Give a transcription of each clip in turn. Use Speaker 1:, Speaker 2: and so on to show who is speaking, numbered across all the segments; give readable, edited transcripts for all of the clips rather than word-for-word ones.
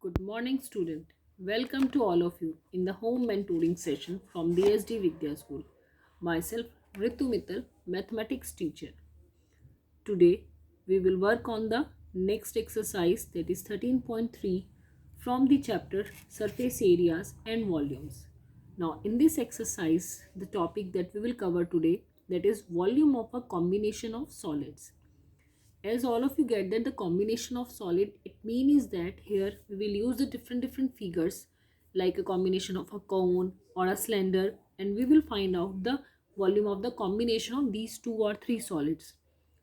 Speaker 1: Good morning, student. Welcome to all of you in the home mentoring session from the SD Vidya School. Myself, Ritu Mittal, mathematics teacher. Today, we will work on the next exercise, that is 13.3, from the chapter Surface Areas and Volumes. Now, in this exercise, the topic that we will cover today, that is volume of a combination of solids. As all of you get that the combination of solid, it means that here we will use the different figures like a combination of a cone or a cylinder, and we will find out the volume of the combination of these two or three solids.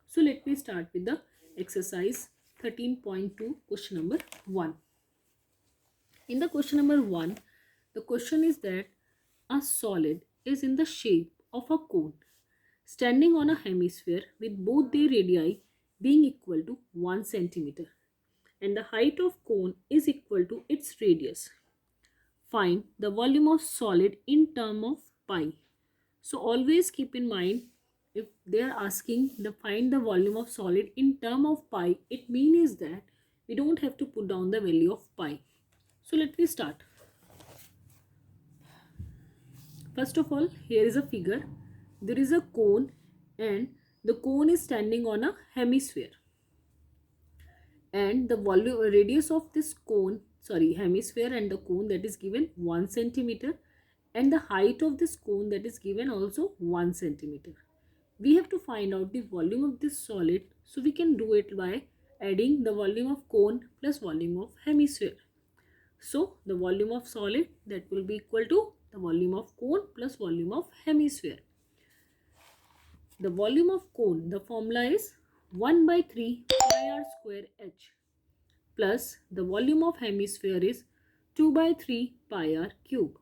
Speaker 1: So let me start with the exercise 13.2, question number 1. In the question number 1, the question is that a solid is in the shape of a cone standing on a hemisphere with both their radii being equal to 1 centimeter, and the height of cone is equal to its radius. Find the volume of solid in term of pi. So always keep in mind, if they are asking the find the volume of solid in term of pi, it means that we don't have to put down the value of pi. So let me start. First of all, here is a figure. There is a cone and the cone is standing on a hemisphere. And the volume radius of this hemisphere and the cone, that is given 1 centimeter, and the height of this cone, that is given also 1 centimeter. We have to find out the volume of this solid, so we can do it by adding the volume of cone plus volume of hemisphere. So the volume of solid, that will be equal to the volume of cone plus volume of hemisphere. The volume of cone, the formula is 1 by 3 pi r square h, plus the volume of hemisphere is 2 by 3 pi r cube.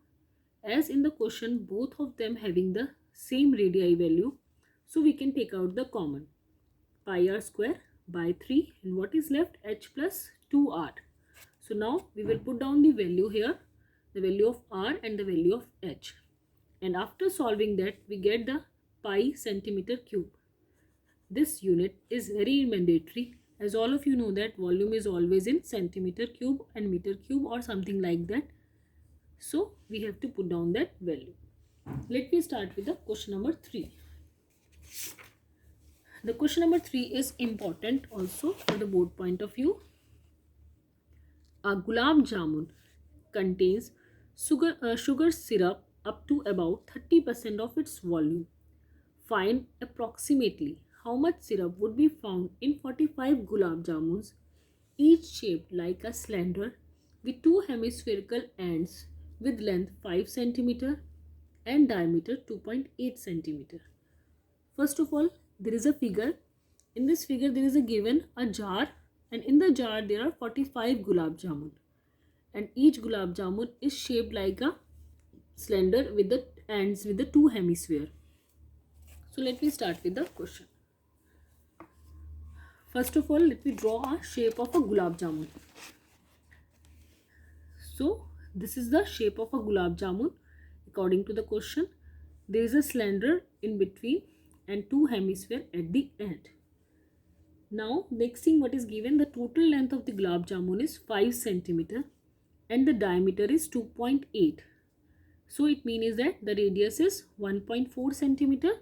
Speaker 1: As in the question, both of them having the same radii value, so we can take out the common. Pi r square by 3, and what is left? H plus 2r. So now we will put down the value here, the value of r and the value of h. And after solving that, we get the pi centimeter cube. This unit is very mandatory, as all of you know that volume is always in centimeter cube and meter cube or something like that. So we have to put down that value. Let me start with the question number 3. The question number 3 is important also for the board point of view. A gulab jamun contains sugar syrup up to about 30% of its volume. Find approximately how much syrup would be found in 45 gulab jamuns, each shaped like a cylinder with two hemispherical ends with length 5 cm and diameter 2.8 cm. First of all, there is a figure. In this figure, there is a given a jar, and in the jar there are 45 gulab jamun, and each gulab jamun is shaped like a cylinder with the ends with the two hemisphere. So let me start with the question. First of all, let me draw a shape of a gulab jamun. So this is the shape of a gulab jamun according to the question. There is a cylinder in between and two hemisphere at the end. Now next thing, what is given, the total length of the gulab jamun is 5 cm and the diameter is 2.8. So it means that the radius is 1.4 cm.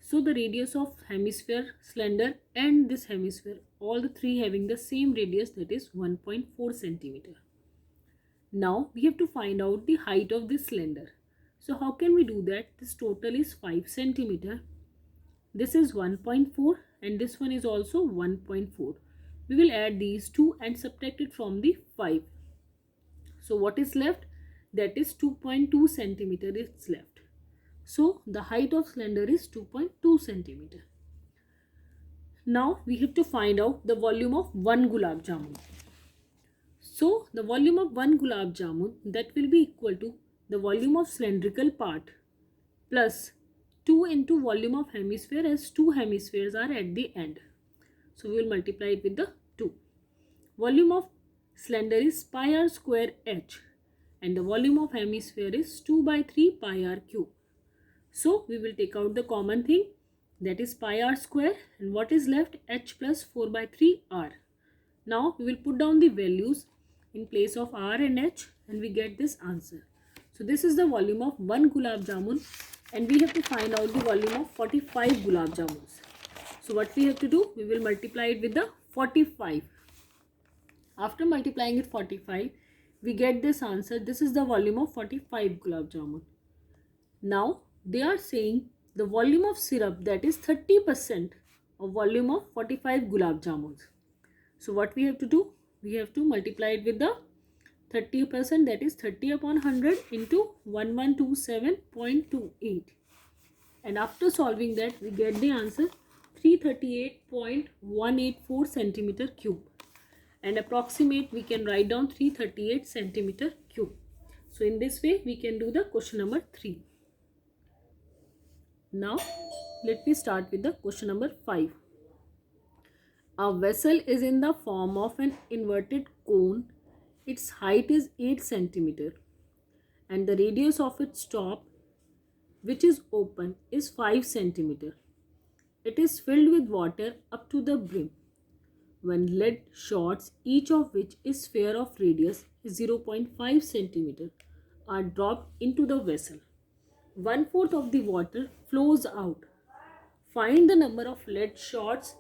Speaker 1: So the radius of hemisphere, cylinder and this hemisphere, all the three having the same radius, that is 1.4 cm. Now we have to find out the height of this cylinder. So how can we do that? This total is 5 cm. This is 1.4 and this one is also 1.4. We will add these two and subtract it from the 5. So what is left? That is 2.2 centimeter is left. So the height of cylinder is 2.2 centimeter. Now we have to find out the volume of one gulab jamun. So the volume of one gulab jamun, that will be equal to the volume of cylindrical part plus 2 into volume of hemisphere, as two hemispheres are at the end. So we will multiply it with the 2. Volume of cylinder is pi r square h and the volume of hemisphere is 2 by 3 pi r cube. So we will take out the common thing, that is pi r square, and what is left? H plus 4 by 3 r. Now we will put down the values. in place of R and H, and we get this answer. So this is the volume of 1 gulab jamun, and we have to find out the volume of 45 gulab jamuns. So what we have to do, we will multiply it with the 45. After multiplying it 45, we get this answer. This is the volume of 45 gulab jamun. Now they are saying the volume of syrup, that is 30% of volume of 45 gulab jamuns. So what we have to do, we have to multiply it with the 30%, that is 30 upon 100 into 1127.28, and after solving that we get the answer 338.184 centimeter cube, and approximate we can write down 338 centimeter cube. So in this way we can do the question number 3. Now let me start with the question number 5. A vessel is in the form of an inverted cone. Its height is 8 centimeter and the radius of its top, which is open, is 5 centimeter. It is filled with water up to the brim. When lead shots, each of which is sphere of radius is 0.5 centimeter, are dropped into the vessel. 1/4 of the water flows out. Find the number of lead shots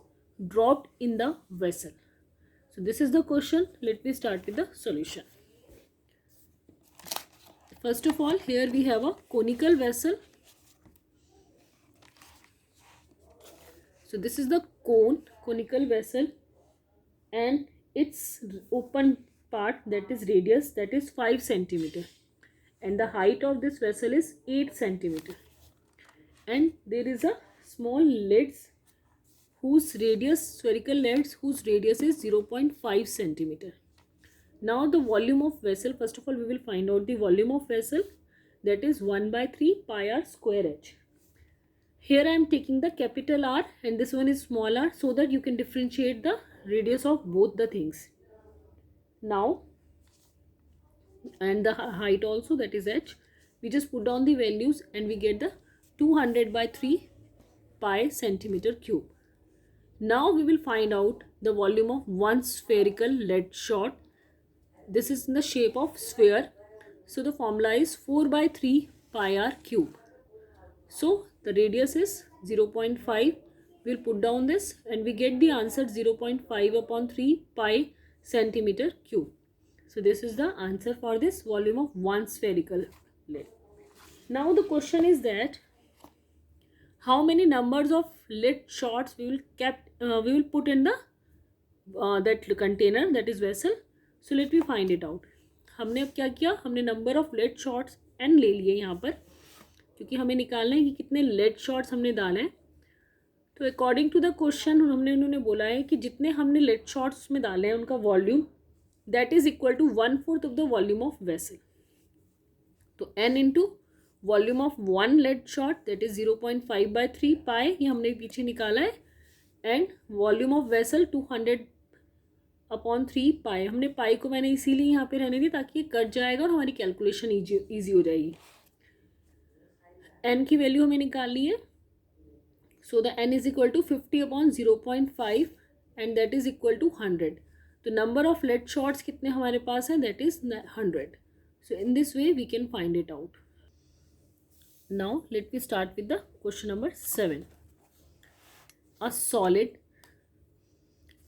Speaker 1: dropped in the vessel. So this is the question. Let me start with the solution. First of all, here we have a conical vessel. So this is the conical vessel, and its open part, that is radius, that is 5 centimeter, and the height of this vessel is 8 centimeter, and there is a small leads whose radius, spherical leads whose radius is 0.5 centimeter. Now the volume of vessel, first of all we will find out the volume of vessel, that is 1/3 pi r square h. Here I am taking the capital R and this one is small r, so that you can differentiate the radius of both the things. Now, and the height also, that is h, we just put down the values and we get the 200/3 pi centimeter cube. Now we will find out the volume of one spherical lead shot. This is in the shape of sphere, so the formula is 4/3 pi r cube. So the radius is 0.5. We'll put down this and we get the answer 0.5 upon 3 pi centimeter cube. So this is the answer for this volume of one spherical lead. Now the question is that how many numbers of lead shots we will put in the that container, that is vessel. So let me find it out. हमने अब क्या किया, हमने number of lead shots n ले लिए यहाँ पर, क्योंकि हमें निकालना है कि कितने लेड शॉट्स हमने डाले हैं. तो अकॉर्डिंग टू द क्वेश्चन उन्होंने बोला है कि जितने हमने लेड शॉट्स उसमें डाले हैं उनका volume that is equal to 1/4 of the volume of vessel. तो n into volume of one lead shot, that is 0.5/3 pi, ये हमने पीछे निकाला है, and volume of vessel 200/3 pi. हमने पाई को मैंने इसीलिए यहाँ पे रहने दी ताकि ये कट जाएगा और हमारी कैलकुलेशन ईजी हो जाएगी. n की वैल्यू हमें निकालनी है. So the n is equal to 50/0.5 and that is equal to 100. तो नंबर ऑफ लेड शॉट्स कितने हमारे पास हैं, that is 100. So in this way we can find it out. Now let me start with the question number 7. A solid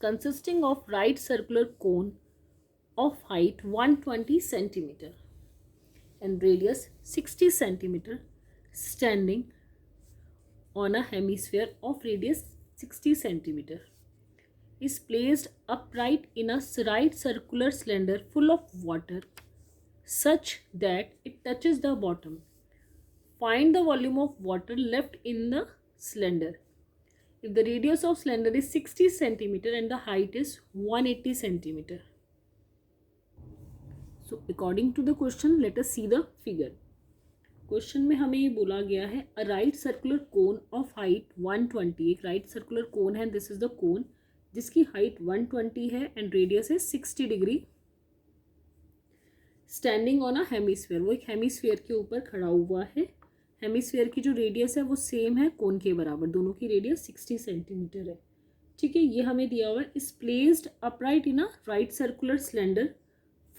Speaker 1: consisting of right circular cone of height 120 centimeter and radius 60 centimeter standing on a hemisphere of radius 60 centimeter is placed upright in a right circular cylinder full of water such that it touches the bottom. Find the volume of water left in the cylinder if the radius of cylinder is 60 centimeter and the height is 180 centimeter. So according to the question, let us see the figure. Question में हमें ये बोला गया है a right circular cone of height 120. एक right circular cone है, this is the cone जिसकी height 120 है एंड रेडियस है 60 degree, standing on a hemisphere. वो एक हेमिस्फीयर के ऊपर खड़ा हुआ है. हेमिस्फीयर की जो रेडियस है वो सेम है कोन के बराबर, दोनों की रेडियस 60 सेंटीमीटर है. ठीक है, ये हमें दिया हुआ है. Is placed upright in a right circular cylinder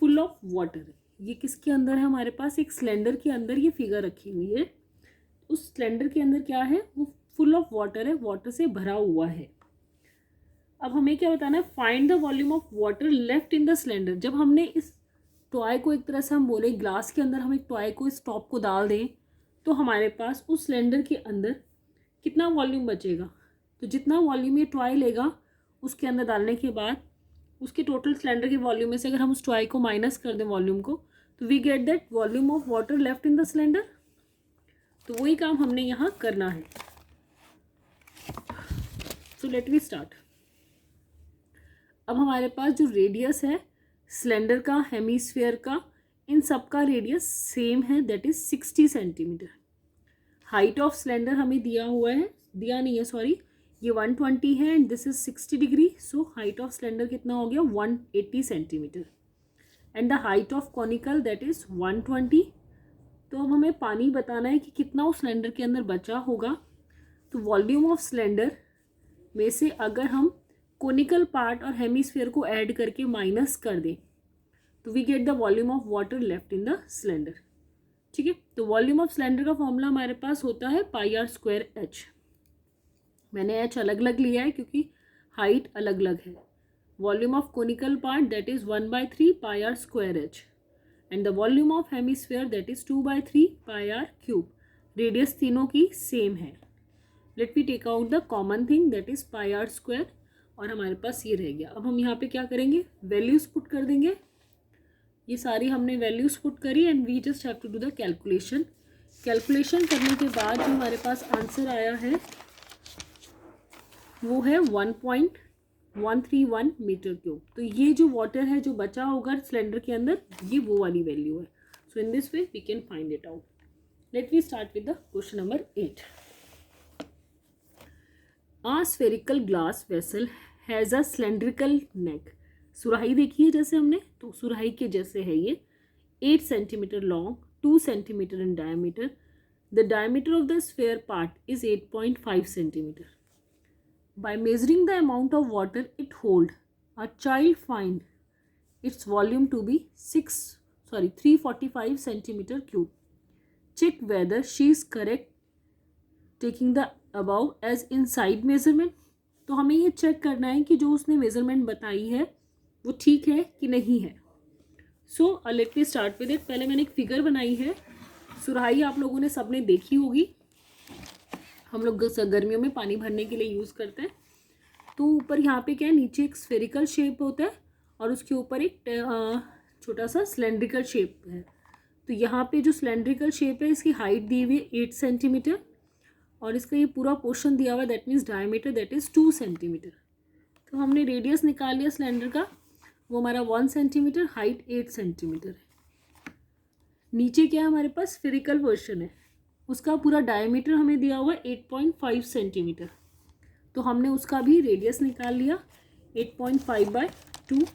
Speaker 1: full of water. ये किसके अंदर है हमारे पास, एक सिलेंडर के अंदर ये फिगर रखी हुई है। उस सिलेंडर के अंदर क्या है, वो फुल ऑफ वाटर है, वाटर से भरा हुआ है। अब हमें क्या बताना है, find the volume of water left in the cylinder. जब हमने इस टॉय को, एक तरह से हम बोले ग्लास के अंदर हम एक टॉय को, इस टॉप को डाल दें, तो हमारे पास उस सिलेंडर के अंदर कितना वॉल्यूम बचेगा। तो जितना वॉल्यूम ये टॉय लेगा उसके अंदर डालने के बाद, उसके टोटल सिलेंडर के वॉल्यूम में से अगर हम उस टॉय को माइनस कर दें वॉल्यूम को, तो we get that volume of water left in the cylinder. तो वही काम हमने यहाँ करना है। So let we start. अब हमारे पास जो रेडियस है सिलेंडर का, हेमीस्फेयर का, इन सब का रेडियस सेम है, that is 60 centimetre. Height of cylinder हमें दिया हुआ है, दिया नहीं है सॉरी, ये 120 है and this is 60 degree. So height of cylinder कितना हो गया, 180 centimetre. And the height of conical that is 120। तो अब हमें पानी बताना है कि कितना उस सिलेंडर के अंदर बचा होगा। तो वॉल्यूम ऑफ सिलेंडर में से अगर हम कोनिकल पार्ट और हेमीस्फेयर को ऐड करके माइनस कर दें, तो we get the volume of water left in the cylinder. ठीक है, तो वॉल्यूम ऑफ सिलेंडर का फॉर्मूला हमारे पास होता है πr²h। मैंने h अलग अलग लिया है क्योंकि हाइट अलग अलग है। Volume of conical part that is 1/3 πr²h and the volume of hemisphere that is 2/3 πr³। Radius तीनों की सेम है। Let we take out the common thing that is πr², और हमारे पास ये रह गया। अब हम यहाँ पे क्या करेंगे, वैल्यूज पुट कर देंगे। ये सारी हमने वैल्यूज पुट करी and we just have to do the calculation. Calculation करने के बाद जो हमारे पास आंसर आया है वो है 1.131 मीटर क्यूब। तो ये जो वाटर है जो बचा होगा सिलेंडर के अंदर, ये वो वाली वैल्यू है। So in this way we can find it out. Let we start with the question number 8। A spherical glass vessel has a cylindrical neck। सुराही देखिए जैसे हमने, तो सुराही के जैसे है ये, 8 centimetre long, 2 centimetre in diameter. The diameter of the sphere part is 8.5 centimetre. By measuring the amount of water it hold, a child find its volume to be 345 centimetre cube. Check whether she is correct taking the above as inside measurement. तो हमें ये check करना है कि जो उसने measurement बताई है वो ठीक है कि नहीं है। So late me start with it. पहले मैंने एक फिगर बनाई है। सुराही आप लोगों ने सबने देखी होगी, हम लोग गर्मियों में पानी भरने के लिए यूज़ करते हैं। तो ऊपर यहाँ पे क्या है, नीचे एक स्फेरिकल शेप होता है और उसके ऊपर एक छोटा सा सिलेंड्रिकल शेप है। तो यहाँ पे जो सिलेंड्रिकल शेप है इसकी हाइट दी हुई है 8 सेंटीमीटर और इसका ये पूरा पोर्शन दिया हुआ है, that means diameter that is 2 centimetre. तो हमने रेडियस निकाल लिया सिलेंडर का, वो हमारा 1 सेंटीमीटर, हाइट 8 सेंटीमीटर है। नीचे क्या है हमारे पास, स्फेरिकल वर्शन है, उसका पूरा डायमीटर हमें दिया हुआ है 8.5 सेंटीमीटर। तो हमने उसका भी रेडियस निकाल लिया 8.5/2।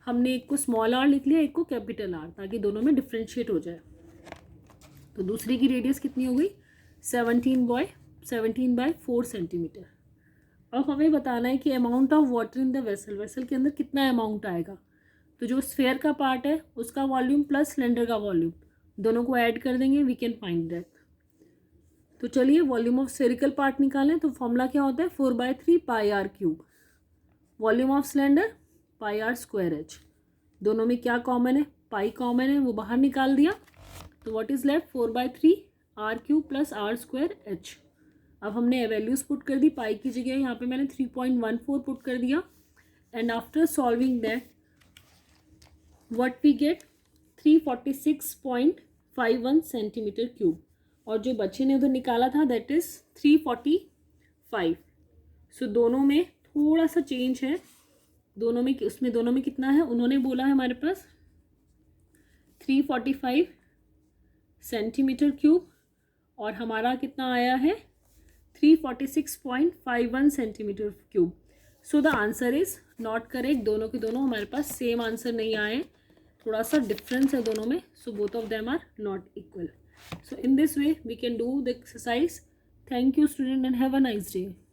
Speaker 1: हमने एक को स्मॉल आर लिख लिया, एक को कैपिटल आर, ताकि दोनों में डिफ्रेंशिएट हो जाए। तो दूसरी की रेडियस कितनी हो गई, 17/4 सेंटीमीटर। अब हमें बताना है कि amount of water in the vessel, vessel के अंदर कितना अमाउंट आएगा। तो जो स्फेयर का पार्ट है उसका वॉल्यूम प्लस सिलेंडर का वॉल्यूम, दोनों को ऐड कर देंगे, वी कैन फाइंड दैट। तो चलिए वॉल्यूम ऑफ स्फेरिकल पार्ट निकालें। तो फॉर्मूला क्या होता है, 4/3 πr³। Volume of cylinder πr²h। दोनों में क्या कॉमन है, पाई कॉमन है, वो बाहर निकाल दिया। तो what is left, 4/3 r³ plus r²h। अब हमने वैल्यूज पुट कर दी, पाई की जगह यहाँ पे मैंने 3.14 पुट कर दिया। And after solving that what we get, 346.51 centimetre cube. और जो बच्चे ने उधर निकाला था दैट इज 345। सो दोनों में थोड़ा सा चेंज है, दोनों में कितना है, उन्होंने बोला है हमारे पास 345 सेंटीमीटर क्यूब और हमारा कितना आया है 346.51 centimetre cube. So the answer is not correct. दोनों के दोनों हमारे पास सेम आंसर नहीं आए, थोड़ा सा डिफरेंस है दोनों में। So both of them are not equal. So in this way we can do the exercise. Thank you student and have a nice day.